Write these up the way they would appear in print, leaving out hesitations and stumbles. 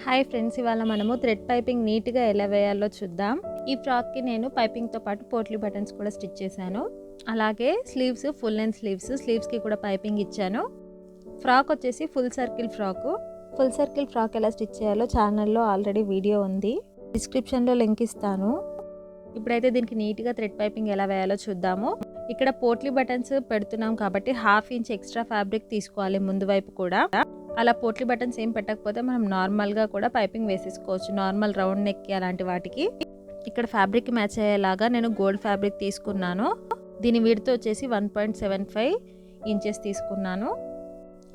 Hi friends, ఇవాళ మనము thread piping నీట్గా ఎలా వేయాలో చూద్దాం. ఈ ఫ్రాక్కి నేను పైపింగ్తో పాటు పోట్లీ బటన్స్ కూడా స్టిచ్ చేశాను. అలాగే స్లీవ్స్ ఫుల్ లెంత్ స్లీవ్స్కి కూడా పైపింగ్ ఇచ్చాను. ఫ్రాక్ వచ్చేసి ఫుల్ సర్కిల్ ఫ్రాక్ ఎలా స్టిచ్ చేయాలో ఛానల్లో ఆల్రెడీ వీడియో ఉంది, డిస్క్రిప్షన్లో లింక్ ఇస్తాను. ఇప్పుడైతే దీనికి నీట్గా థ్రెడ్ పైపింగ్ ఎలా వేయాలో చూద్దాము. ఇక్కడ పోట్లీ బటన్స్ పెడుతున్నాం కాబట్టి 1/2 ఇంచ్ ఎక్స్ట్రా ఫ్యాబ్రిక్ తీసుకోవాలి ముందు వైపు కూడా. అలా పోట్లీ బటన్స్ ఏం పెట్టకపోతే మనం నార్మల్గా కూడా పైపింగ్ వేసేసుకోవచ్చు, నార్మల్ రౌండ్ నెక్కి అలాంటి వాటికి. ఇక్కడ ఫ్యాబ్రిక్ మ్యాచ్ అయ్యేలాగా నేను గోల్డ్ ఫ్యాబ్రిక్ తీసుకున్నాను. దీని విడ్త్ వచ్చేసి 1.75 ఇంచెస్ తీసుకున్నాను.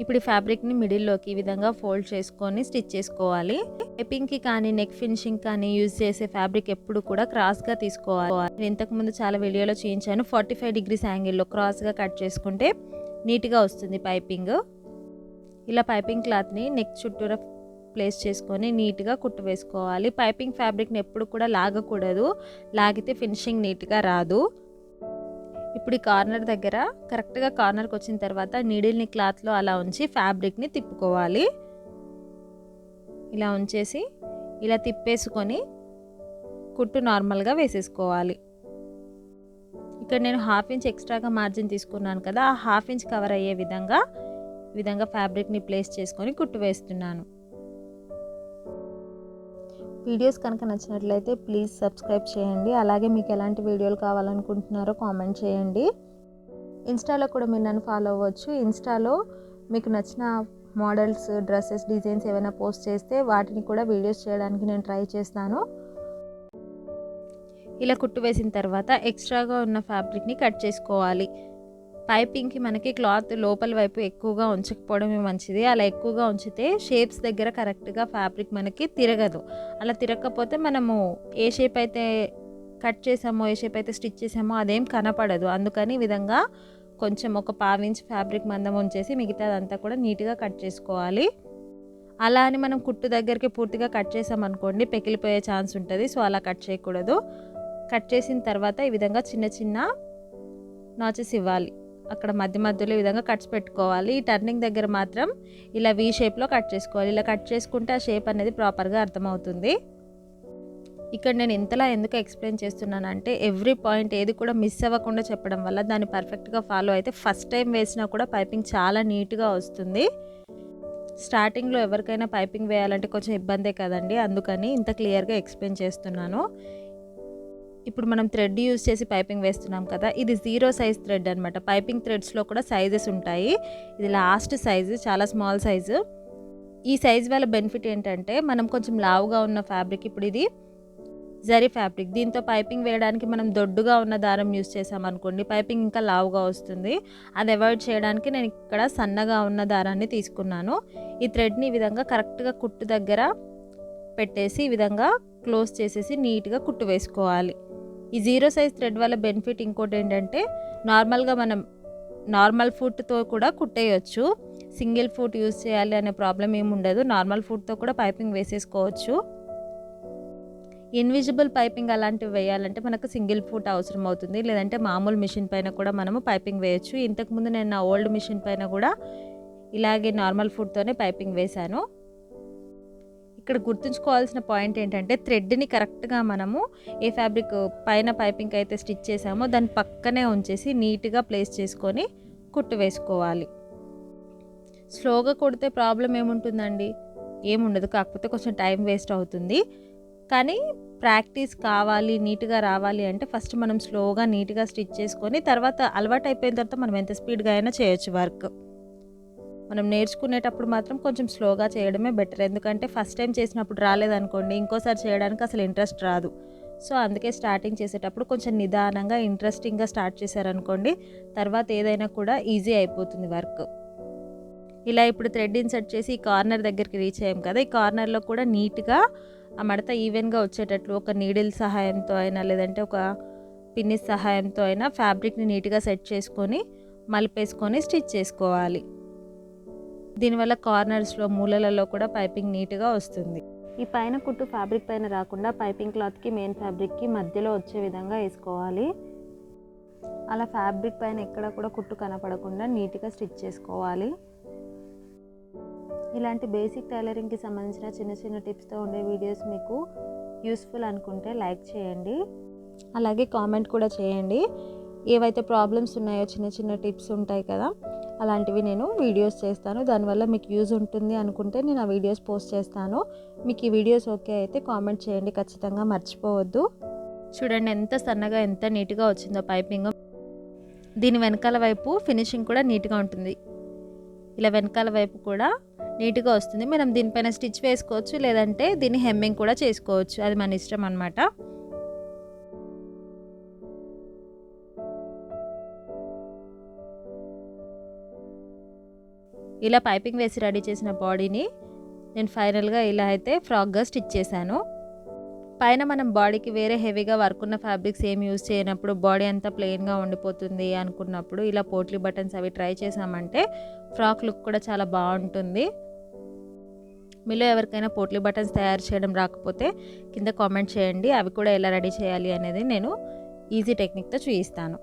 ఇప్పుడు ఈ ఫ్యాబ్రిక్ని మిడిల్లోకి ఈ విధంగా ఫోల్డ్ చేసుకొని స్టిచ్ చేసుకోవాలి. పైపింగ్కి కానీ నెక్ ఫినిషింగ్ కానీ యూజ్ చేసే ఫ్యాబ్రిక్ ఎప్పుడు కూడా క్రాస్గా తీసుకోవాలి. నేను ఇంతకుముందు చాలా వీడియోలో చూపించాను. 45 degrees యాంగిల్లో క్రాస్గా కట్ చేసుకుంటే నీట్గా వస్తుంది పైపింగ్. ఇలా పైపింగ్ క్లాత్ని నెక్ చుట్టూరా ప్లేస్ చేసుకొని నీట్గా కుట్టు వేసుకోవాలి. పైపింగ్ ఫ్యాబ్రిక్ని ఎప్పుడు కూడా లాగకూడదు, లాగితే ఫినిషింగ్ నీట్గా రాదు. ఇప్పుడు ఈ కార్నర్ దగ్గర కరెక్ట్గా కార్నర్కి వచ్చిన తర్వాత నీడిల్ని క్లాత్లో అలా ఉంచి ఫ్యాబ్రిక్ని తిప్పుకోవాలి. ఇలా ఉంచేసి ఇలా తిప్పేసుకొని కుట్టు నార్మల్గా వేసేసుకోవాలి. ఇక్కడ నేను 1/2 ఇంచ్ ఎక్స్ట్రాగా మార్జిన్ తీసుకున్నాను కదా, ఆ 1/2 ఇంచ్ కవర్ అయ్యే విధంగా ఫ్యాబ్రిక్ని ప్లేస్ చేసుకొని కుట్టు వేస్తున్నాను. వీడియోస్ కనుక నచ్చినట్లయితే ప్లీజ్ సబ్స్క్రైబ్ చేయండి. అలాగే మీకు ఎలాంటి వీడియోలు కావాలనుకుంటున్నారో కామెంట్ చేయండి. ఇన్స్టాలో కూడా మీరు నన్ను ఫాలో అవ్వచ్చు. ఇన్స్టాలో మీకు నచ్చిన మోడల్స్, డ్రెస్సెస్, డిజైన్స్ ఏమైనా పోస్ట్ చేస్తే వాటిని కూడా వీడియోస్ చేయడానికి నేను ట్రై చేస్తాను. ఇలా కుట్టు వేసిన తర్వాత ఎక్స్ట్రాగా ఉన్న ఫ్యాబ్రిక్ని కట్ చేసుకోవాలి. పైపింగ్కి మనకి క్లాత్ లోపల వైపు ఎక్కువగా ఉంచకపోవడమే మంచిది. అలా ఎక్కువగా ఉంచితే షేప్స్ దగ్గర కరెక్ట్గా ఫ్యాబ్రిక్ మనకి తిరగదు. అలా తిరగకపోతే మనము ఏ షేప్ అయితే కట్ చేసామో, ఏ షేప్ అయితే స్టిచ్ చేసామో అదేం కనపడదు. అందుకని ఈ విధంగా కొంచెం ఒక 1/4 ఇంచ్ ఫ్యాబ్రిక్ మందం ఉంచేసి మిగతాదంతా కూడా నీట్గా కట్ చేసుకోవాలి. అలా అని మనం కుట్టు దగ్గరికి పూర్తిగా కట్ చేసామనుకోండి పెకిలిపోయే ఛాన్స్ ఉంటుంది. సో అలా కట్ చేయకూడదు. కట్ చేసిన తర్వాత ఈ విధంగా చిన్న చిన్న నాచెస్ ఇవ్వాలి. అక్కడ మధ్యలో ఈ విధంగా కట్స్ పెట్టుకోవాలి. ఈ టర్నింగ్ దగ్గర మాత్రం ఇలా వీ షేప్లో కట్ చేసుకోవాలి. ఇలా కట్ చేసుకుంటే ఆ షేప్ అనేది ప్రాపర్గా అర్థమవుతుంది. ఇక్కడ నేను ఇంతలా ఎందుకు ఎక్స్ప్లెయిన్ చేస్తున్నానంటే ఎవ్రీ పాయింట్ ఏది కూడా మిస్ అవ్వకుండా చెప్పడం వల్ల దాన్ని పర్ఫెక్ట్గా ఫాలో అయితే ఫస్ట్ టైం వేసినా కూడా పైపింగ్ చాలా నీట్గా వస్తుంది. స్టార్టింగ్లో ఎవరికైనా పైపింగ్ వేయాలంటే కొంచెం ఇబ్బందే కదండి, అందుకని ఇంత క్లియర్గా ఎక్స్ప్లెయిన్ చేస్తున్నాను. ఇప్పుడు మనం థ్రెడ్ యూజ్ చేసి పైపింగ్ వేస్తున్నాం కదా, ఇది 0 సైజ్ థ్రెడ్ అనమాట. పైపింగ్ థ్రెడ్స్లో కూడా సైజెస్ ఉంటాయి. ఇది లాస్ట్ సైజు, చాలా స్మాల్ సైజు. ఈ సైజ్ వల్ల బెనిఫిట్ ఏంటంటే మనం కొంచెం లావుగా ఉన్న ఫ్యాబ్రిక్, ఇప్పుడు ఇది జరీ ఫ్యాబ్రిక్, దీంతో పైపింగ్ వేయడానికి మనం దొడ్డుగా ఉన్న దారం యూజ్ చేసామనుకోండి పైపింగ్ ఇంకా లావుగా వస్తుంది. అది అవాయిడ్ చేయడానికి నేను ఇక్కడ సన్నగా ఉన్న దారాన్ని తీసుకున్నాను. ఈ థ్రెడ్ని ఈ విధంగా కరెక్ట్గా కుట్టు దగ్గర పెట్టేసి ఈ విధంగా క్లోజ్ చేసేసి నీట్గా కుట్టు వేసుకోవాలి. ఈ 0 సైజ్ థ్రెడ్ వల్ల బెనిఫిట్ ఇంకోటి ఏంటంటే నార్మల్గా మనం నార్మల్ ఫుట్తో కూడా కుట్టేయచ్చు. సింగిల్ ఫుట్ యూజ్ చేయాలి అనే ప్రాబ్లం ఏమి ఉండదు. నార్మల్ ఫుట్తో కూడా పైపింగ్ వేసేసుకోవచ్చు. ఇన్విజిబుల్ పైపింగ్ అలాంటివి వేయాలంటే మనకు సింగిల్ ఫుట్ అవసరం అవుతుంది, లేదంటే మామూలు మిషన్ పైన కూడా మనము పైపింగ్ వేయచ్చు. ఇంతకుముందు నేను నా ఓల్డ్ మిషన్ పైన కూడా ఇలాగే నార్మల్ ఫుట్తోనే పైపింగ్ వేశాను. ఇక్కడ గుర్తుంచుకోవాల్సిన పాయింట్ ఏంటంటే థ్రెడ్ని కరెక్ట్గా మనము ఏ ఫ్యాబ్రిక్ పైన పైపింగ్ అయితే స్టిచ్ చేసామో దాని పక్కనే ఉంచేసి నీట్గా ప్లేస్ చేసుకొని కుట్టు వేసుకోవాలి. స్లోగా కొడితే ప్రాబ్లం ఏముంటుందండి, ఏముండదు, కాకపోతే కొంచెం టైం వేస్ట్ అవుతుంది. కానీ ప్రాక్టీస్ కావాలి, నీట్గా రావాలి అంటే ఫస్ట్ మనం స్లోగా నీట్గా స్టిచ్ చేసుకొని తర్వాత అలవాటు అయిపోయిన తర్వాత మనం ఎంత స్పీడ్గా అయినా చేయొచ్చు వర్క్. మనం నేర్చుకునేటప్పుడు మాత్రం కొంచెం స్లోగా చేయడమే బెటర్. ఎందుకంటే ఫస్ట్ టైం చేసినప్పుడు రాలేదనుకోండి ఇంకోసారి చేయడానికి అసలు ఇంట్రెస్ట్ రాదు. సో అందుకే స్టార్టింగ్ చేసేటప్పుడు కొంచెం నిదానంగా ఇంట్రెస్టింగ్గా స్టార్ట్ చేశారనుకోండి తర్వాత ఏదైనా కూడా ఈజీ అయిపోతుంది వర్క్. ఇలా ఇప్పుడు థ్రెడ్ ఇన్సర్ట్ చేసి ఈ కార్నర్ దగ్గరికి రీచ్ అయ్యాం కదా, ఈ కార్నర్లో కూడా నీట్గా ఆ మడత ఈవెన్గా వచ్చేటట్లు ఒక నీడిల్ సహాయంతో అయినా లేదంటే ఒక పిన్నిస్ సహాయంతో అయినా ఫ్యాబ్రిక్ని నీట్గా సెట్ చేసుకొని మలిపేసుకొని స్టిచ్ చేసుకోవాలి. దీనివల్ల కార్నర్స్లో మూలలలో కూడా పైపింగ్ నీట్గా వస్తుంది. ఈ పైన కుట్టు ఫ్యాబ్రిక్ పైన రాకుండా పైపింగ్ క్లాత్కి మెయిన్ ఫ్యాబ్రిక్కి మధ్యలో వచ్చే విధంగా వేసుకోవాలి. అలా ఫ్యాబ్రిక్ పైన ఎక్కడ కూడా కుట్టు కనపడకుండా నీట్గా స్టిచ్ చేసుకోవాలి. ఇలాంటి బేసిక్ టైలరింగ్కి సంబంధించిన చిన్న చిన్న టిప్స్తో ఉండే వీడియోస్ మీకు యూస్ఫుల్ అనుకుంటే లైక్ చేయండి, అలాగే కామెంట్ కూడా చేయండి. ఏవైతే ప్రాబ్లమ్స్ ఉన్నాయో చిన్న చిన్న టిప్స్ ఉంటాయి కదా, అలాంటివి నేను వీడియోస్ చేస్తాను. దానివల్ల మీకు యూజ్ ఉంటుంది అనుకుంటే నేను ఆ వీడియోస్ పోస్ట్ చేస్తాను. మీకు ఈ వీడియోస్ ఓకే అయితే కామెంట్ చేయండి, ఖచ్చితంగా మర్చిపోవద్దు. చూడండి ఎంత సన్నగా ఎంత నీట్గా వచ్చిందో పైపింగ్. దీని వెనకాల వైపు ఫినిషింగ్ కూడా నీట్గా ఉంటుంది. ఇలా వెనకాల వైపు కూడా నీట్గా వస్తుంది. మనం దీనిపైన స్టిచ్ వేసుకోవచ్చు, లేదంటే దీన్ని హెమ్మింగ్ కూడా చేసుకోవచ్చు, అది మన ఇష్టం అన్నమాట. ఇలా పైపింగ్ వేసి రెడీ చేసిన బాడీని నేను ఫైనల్గా ఇలా అయితే ఫ్రాక్గా స్టిచ్ చేశాను. పైన మనం బాడీకి వేరే హెవీగా వర్క్ ఉన్న ఫ్యాబ్రిక్స్ ఏం యూజ్ చేయనప్పుడు బాడీ అంతా ప్లెయిన్గా ఉండిపోతుంది అనుకున్నప్పుడు ఇలా పోట్లీ బటన్స్ అవి ట్రై చేసామంటే ఫ్రాక్ లుక్ కూడా చాలా బాగుంటుంది. మీలో ఎవరికైనా పోట్లీ బటన్స్ తయారు చేయడం రాకపోతే కింద కామెంట్ చేయండి, అవి కూడా ఎలా రెడీ చేయాలి అనేది నేను ఈజీ టెక్నిక్తో చూపిస్తాను.